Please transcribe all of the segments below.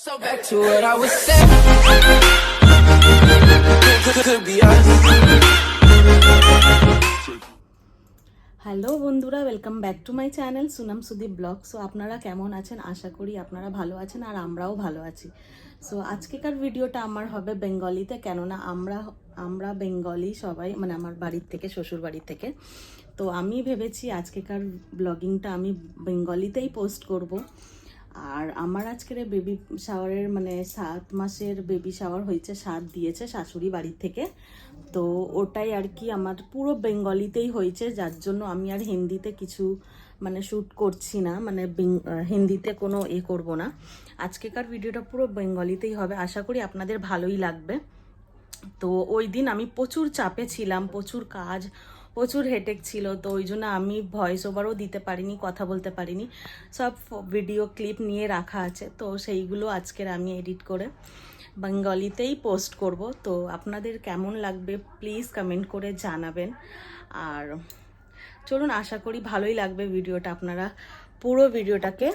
So back to what I was saying. Could be us. Hello বন্ধুরা, welcome back to my channel Sunam Sudip blog. So আপনারা কেমন আছেন? আশা করি আপনারা ভালো আছেন আর আমরাও ভালো আছি। সো আজকেকার ভিডিওটা আমার হবে বেঙ্গলিতে, কেননা আমরা বেঙ্গলি সবাই, মানে আমার বাড়ির থেকে, শ্বশুর বাড়ির থেকে। তো আমি ভেবেছি আজকেকার ব্লগিংটা আমি বেঙ্গলিতেই পোস্ট করব। আর আমার আজকের বেবি শাওয়ারের মানে 7 মাসের বেবি শাওয়ার হয়েছে, 7 দিয়েছে শাশুড়ি বাড়ির থেকে। তো ওটাই আর কি আমার পুরো বেঙ্গলিতেই হয়েছে, যার জন্য আমি আর হিন্দিতে কিছু মানে শ্যুট করছি না, মানে হিন্দিতে কোনো করব না। আজকেকার ভিডিওটা পুরো বেঙ্গলিতেই হবে, আশা করি আপনাদের ভালোই লাগবে। তো ওই দিন আমি প্রচুর চাপে ছিলাম, প্রচুর কাজ, প্রচুর হেডেক ছিল, তো ওই জন্য আমি ভয়েস ওভারও দিতে পারিনি, কথা বলতে পারিনি। সব ভিডিও ক্লিপ নিয়ে রাখা আছে, তো সেইগুলো আজকের আমি এডিট করে বেঙ্গলিতেই পোস্ট করব। তো আপনাদের কেমন লাগবে প্লিজ কমেন্ট করে জানাবেন। আর চলুন, আশা করি ভালোই লাগবে ভিডিওটা, আপনারা পুরো ভিডিওটাকে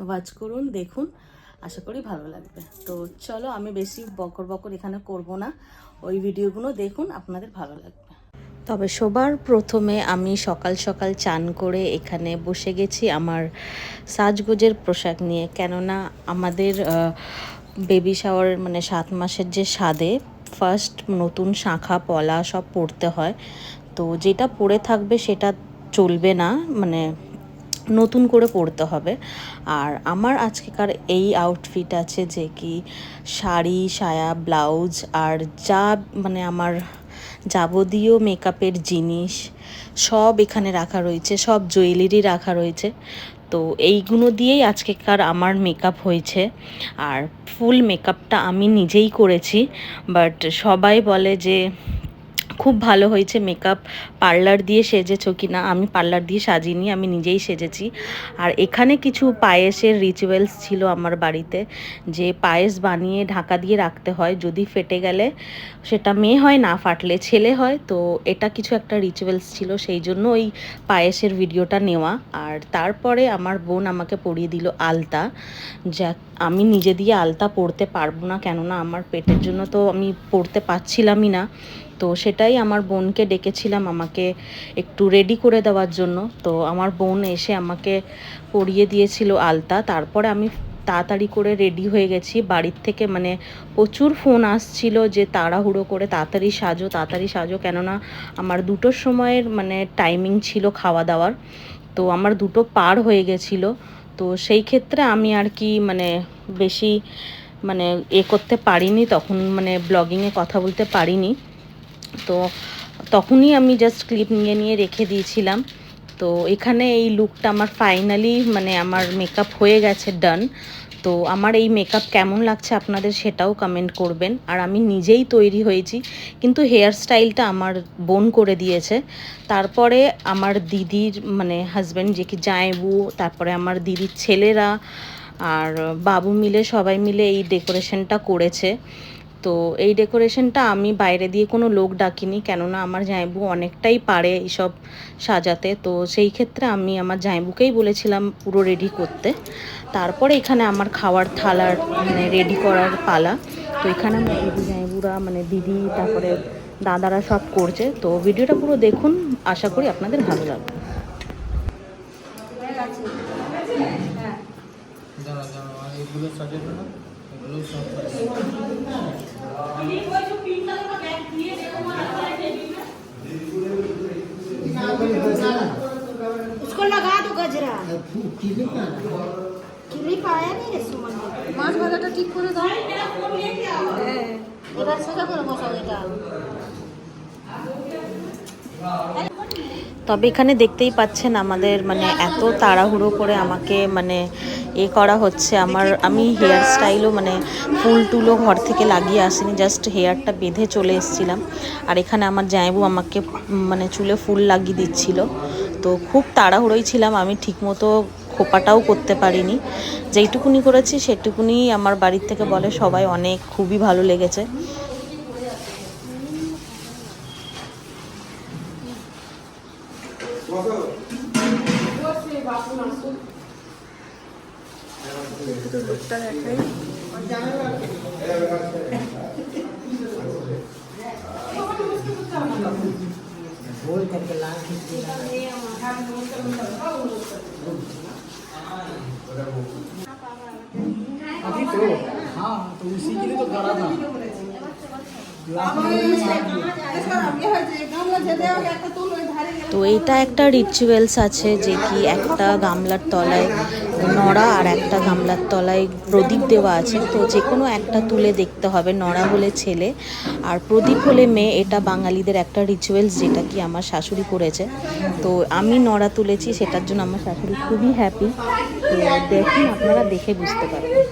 ওয়াচ করুন, দেখুন, আশা করি ভালো লাগবে। তো চলো, আমি বেশি বকর এখানে করব না, ওই ভিডিওগুলো দেখুন, আপনাদের ভালো লাগবে। তবে সবার প্রথমে আমি সকাল সকাল চান করে এখানে বসে গেছি আমার সাজগোজের পোশাক নিয়ে, কেননা আমাদের বেবি শাওয়ার মানে 7 মাসের যে স্বাদে ফার্স্ট নতুন শাঁখা পলা সব পরতে হয়। তো যেটা পরে থাকবে সেটা চলবে না, মানে নতুন করে পরতে হবে। আর আমার আজকেকার এই আউটফিট আছে, যে কি শাড়ি, সায়া, ব্লাউজ আর যা মানে আমার যাবতীয় মেকআপের জিনিস সব এখানে রাখা রয়েছে, সব জুয়েলারি রাখা রয়েছে। তো এইগুলো দিয়েই আজকেকার আমার মেকআপ হয়েছে। আর ফুল মেকআপটা আমি নিজেই করেছি, বাট সবাই বলে যে খুব ভালো হয়েছে মেকআপ, পার্লার দিয়ে সেজেছো কি না। আমি পার্লার দিয়ে সাজিনি, আমি নিজেই সেজেছি। আর এখানে কিছু পায়েসের রিচুয়ালস ছিল আমার বাড়িতে, যে পায়েস বানিয়ে ঢাকা দিয়ে রাখতে হয়, যদি ফেটে গেলে সেটা মেয়ে হয়, না ফাটলে ছেলে হয়। তো এটা কিছু একটা রিচুয়ালস ছিল, সেই জন্য ওই পায়েসের ভিডিওটা নেওয়া। আর তারপরে আমার বোন আমাকে পরিয়ে দিল আলতা, যা আমি নিজে দিয়ে আলতা পরতে পারবো না, কেননা আমার পেটের জন্য তো আমি পরতে পারছিলামই না। তো সেটাই আমার বোনকে ডেকেছিলাম আমাকে একটু রেডি করে দেওয়ার জন্য। তো আমার বোন এসে আমাকে পরিয়ে দিয়েছিল আলতা। তারপরে আমি তাড়াতাড়ি করে রেডি হয়ে গেছি বাড়ির থেকে, মানে প্রচুর ফোন আসছিল যে তাড়াহুড়ো করে তাড়াতাড়ি সাজো, কেননা আমার 2টোর সময়ের মানে টাইমিং ছিল খাওয়া দাওয়ার। তো আমার 2টো পার হয়ে গেছিলো। তো সেই ক্ষেত্রে আমি আর কি মানে বেশি মানে করতে পারিনি, তখন মানে ব্লগিংয়ে কথা বলতে পারিনি। তো তখনই আমি জাস্ট ক্লিপ নিয়ে রেখে দিয়েছিলাম। তো এখানে এই লুকটা আমার ফাইনালি মানে আমার মেকআপ হয়ে গেছে, ডান। তো আমার এই মেকআপ কেমন লাগছে আপনাদের সেটাও কমেন্ট করবেন। আর আমি নিজেই তৈরি হয়েছি, কিন্তু হেয়ার স্টাইলটা আমার বোন করে দিয়েছে। তারপরে আমার দিদির মানে হাজব্যান্ড, যে কি জামাইবু, তারপরে আমার দিদির ছেলেরা আর বাবু মিলে সবাই মিলে এই ডেকোরেশনটা করেছে। তো এই ডেকোরেশনটা আমি বাইরে দিয়ে কোনো লোক ডাকিনি, কেননা আমার জামাইবু অনেকটাই পারে এইসব সাজাতে। তো সেই ক্ষেত্রে আমি আমার জামাইবুকেই বলেছিলাম পুরো রেডি করতে। তারপরে এখানে আমার খাওয়ার থালার মানে রেডি করার পালা। তো এখানে আমার দিদি জামাইবুরা মানে দিদি তারপরে দাদারা সব করছে। তো ভিডিওটা পুরো দেখুন, আশা করি আপনাদের ভালো লাগবে। उसको लगा दो गजरा। किली पाया नहीं रे सुमन ने। माছ ভাজাটা ঠিক করে দাও। হ্যাঁ, এবার সোজা করে বসাও এটা। তবে এখানে দেখতেই পাচ্ছেন আমাদের মানে এত তাড়াহুড়ো করে আমাকে মানে করা হচ্ছে। আমি হেয়ার স্টাইলও মানে ফুল টুলও ঘর থেকে লাগিয়ে আসিনি, জাস্ট হেয়ারটা বেঁধে চলে এসেছিলাম। আর এখানে আমার জামাইবু আমাকে মানে চুলে ফুল লাগিয়ে দিচ্ছিল। তো খুব তাড়াহুড়োই ছিলাম, আমি ঠিকমতো খোপাটাও করতে পারিনি। যেইটুকুনি করেছি সেটুকুনি আমার বাড়ির থেকে বলে সবাই অনেক খুবই ভালো লেগেছে। লুকটা দেখাই। गोल करके लाल खींच देना। अभी तो हाँ तो उसी के लिए तो करा था। তো এইটা একটা রিচুয়ালস আছে যে কি একটা গামলার তলায় নড়া আর একটা গামলার তলায় প্রদীপ দেওয়া আছে। তো যে কোনো একটা তুলে দেখতে হবে, নড়া হলে ছেলে আর প্রদীপ হলে মেয়ে। এটা বাঙালিদের একটা রিচুয়ালস যেটা কি আমার শাশুড়ি করেছে। তো আমি নড়া তুলেছি, সেটার জন্য আমার শাশুড়ি খুবই হ্যাপি। তো দেখুন, আপনারা দেখে বুঝতে পারবেন।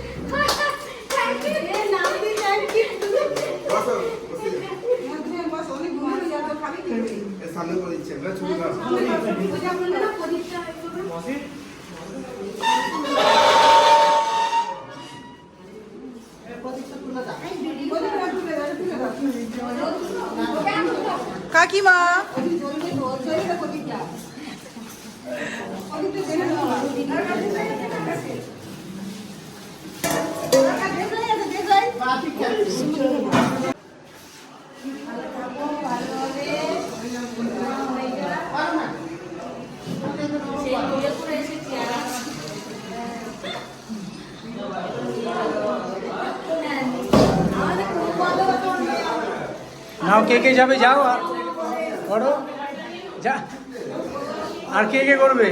কাকিমা नाव के जाबे जाओ আর করো যা আর কে করবে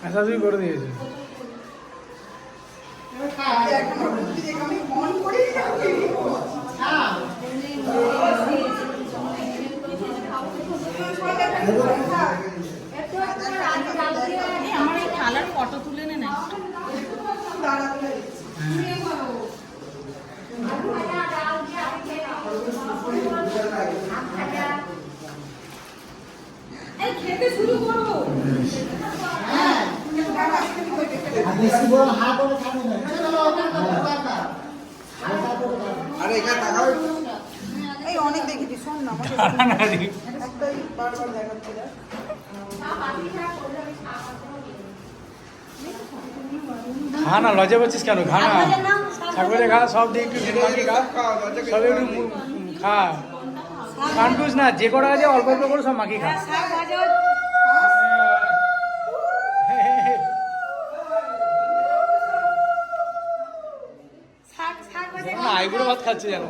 আচ্ছা তুই করে দিয়েছিস আমার এই থালার ফটো তুলে নে না। বেশি বড় হা করে খাবে না আরে এখানে তাকাও এই অনেক দেখেছি, শোন না একটাই বারবার দেখাচ্ছি। খা না লজ্জা পাচ্ছিস কেন? খা না ছাগলে খা, সব দিয়ে একটু মাখি খা, সব একটু খা, কানটুস না, যে কটা আছে অল্প অল্প করে সব মাখি খা। আইবুড়ো ভাত খাচ্ছে যেন।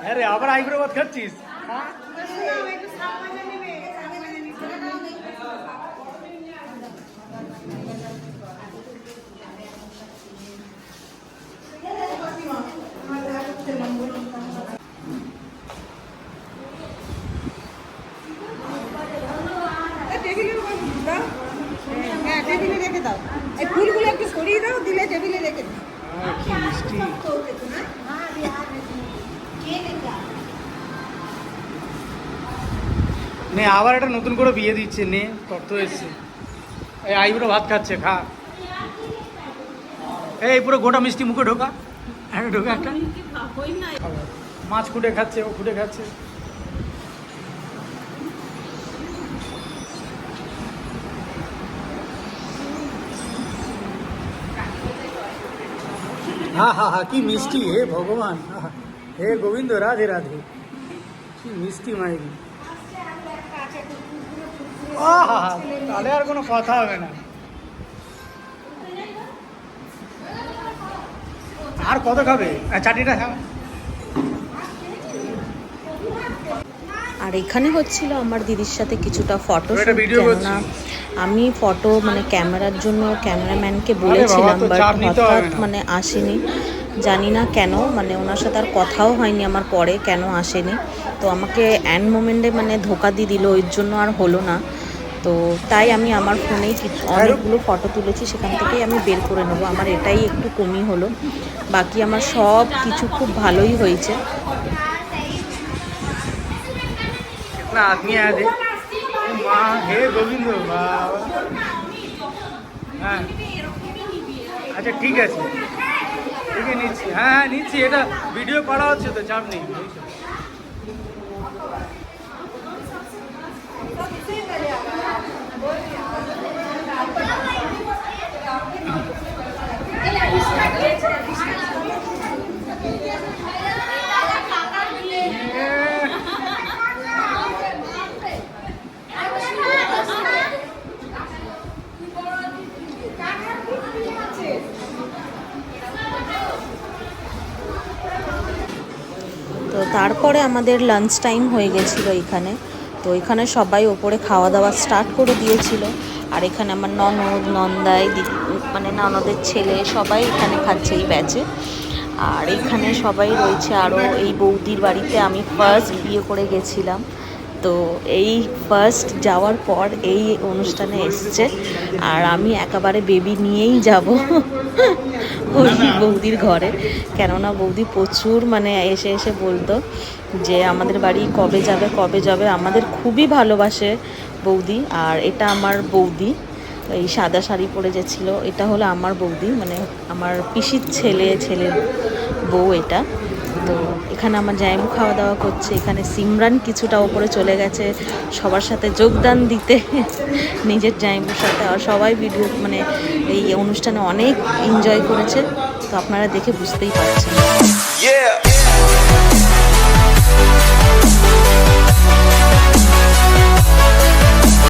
হ্যাঁ রে, আবার আইবুড়ো ভাত খাচ্ছিস? হ্যাঁ, টেবিলে রেখে দাও। এই ফুলগুলো একটু সরিয়ে দাও, দিলে টেবিলে রেখে দাও। কি মিষ্টি। নে আবার একটা নতুন করে বিয়ে দিচ্ছে, নে তত এসছে। এই আইবুড়ো ভাত খাচ্ছে, খা। এই পুরো গোটা মিষ্টি মুখে ঢোকা, ঢোকা একটা। মাছ খুঁটে খাচ্ছে, ও খুঁটে খাচ্ছে। হ্যাঁ হ্যাঁ হ্যাঁ, কি মিষ্টি, হে ভগবান, হে গোবিন্দ, রাধে রাধে। কি মিষ্টি মাইরি। তাহলে আর কোনো কথা হবে না। আর কত খাবে? চাটনিটা খাবে। আর এখানে হচ্ছিল আমার দিদির সাথে কিছুটা ফটো শুট, কেননা আমি ফটো মানে ক্যামেরার জন্য ক্যামেরাম্যানকে বলেছিলাম, বাট হঠাৎ মানে আসেনি, জানি না কেন, মানে ওনার সাথে আর কথাও হয়নি আমার পরে কেন আসেনি। তো আমাকে অ্যান্ড মোমেন্টে মানে ধোকা দিয়ে দিল, ওই জন্য আর হলো না। তো তাই আমি আমার ফোনেই কিছু অনেকগুলো ফটো তুলেছি, সেখান থেকেই আমি বের করে নেবো। আমার এটাই একটু কমই হলো, বাকি আমার সব কিছু খুব ভালোই হয়েছে। कितना आदमी आया थे, माँ हे गोविंद बाबा। हाँ अच्छा ठीक है, ठीक है নিচ্ছি। হ্যাঁ হ্যাঁ নিচ্ছি, এটা ভিডিও করা হচ্ছে তো, চাপ নেই। তারপরে আমাদের লাঞ্চ টাইম হয়ে গেছিলো এখানে। তো এখানে সবাই ওপরে খাওয়া দাওয়া স্টার্ট করে দিয়েছিল। আর এখানে আমার ননদ, নন্দাই, মানে ননদের ছেলে সবাই এখানে খাচ্ছে এই ব্যাচে। আর এখানে সবাই রয়েছে। আরও এই বৌদির বাড়িতে আমি ফার্স্ট বিয়ে করে গেছিলাম, তো এই ফার্স্ট যাওয়ার পর এই অনুষ্ঠানে এসছে। আর আমি একেবারে বেবি নিয়েই যাব ওই বৌদির ঘরে, কেননা বৌদি প্রচুর মানে এসে এসে বলতো যে আমাদের বাড়ি কবে যাবে কবে যাবে। আমাদের খুবই ভালোবাসে বৌদি। আর এটা আমার বৌদি, এই সাদা শাড়ি পরে যে ছিল এটা হলো আমার বৌদি, মানে আমার পিসির ছেলের বউ এটা। তো এখানে আমার জায়মু খাওয়া দাওয়া করছে। এখানে সিমরান কিছুটা ওপরে চলে গেছে সবার সাথে যোগদান দিতে নিজের জায়মুর সাথে। আর সবাই ভিডিও মানে এই অনুষ্ঠানে অনেক এনজয় করেছে, তো আপনারা দেখে বুঝতেই পারছেন।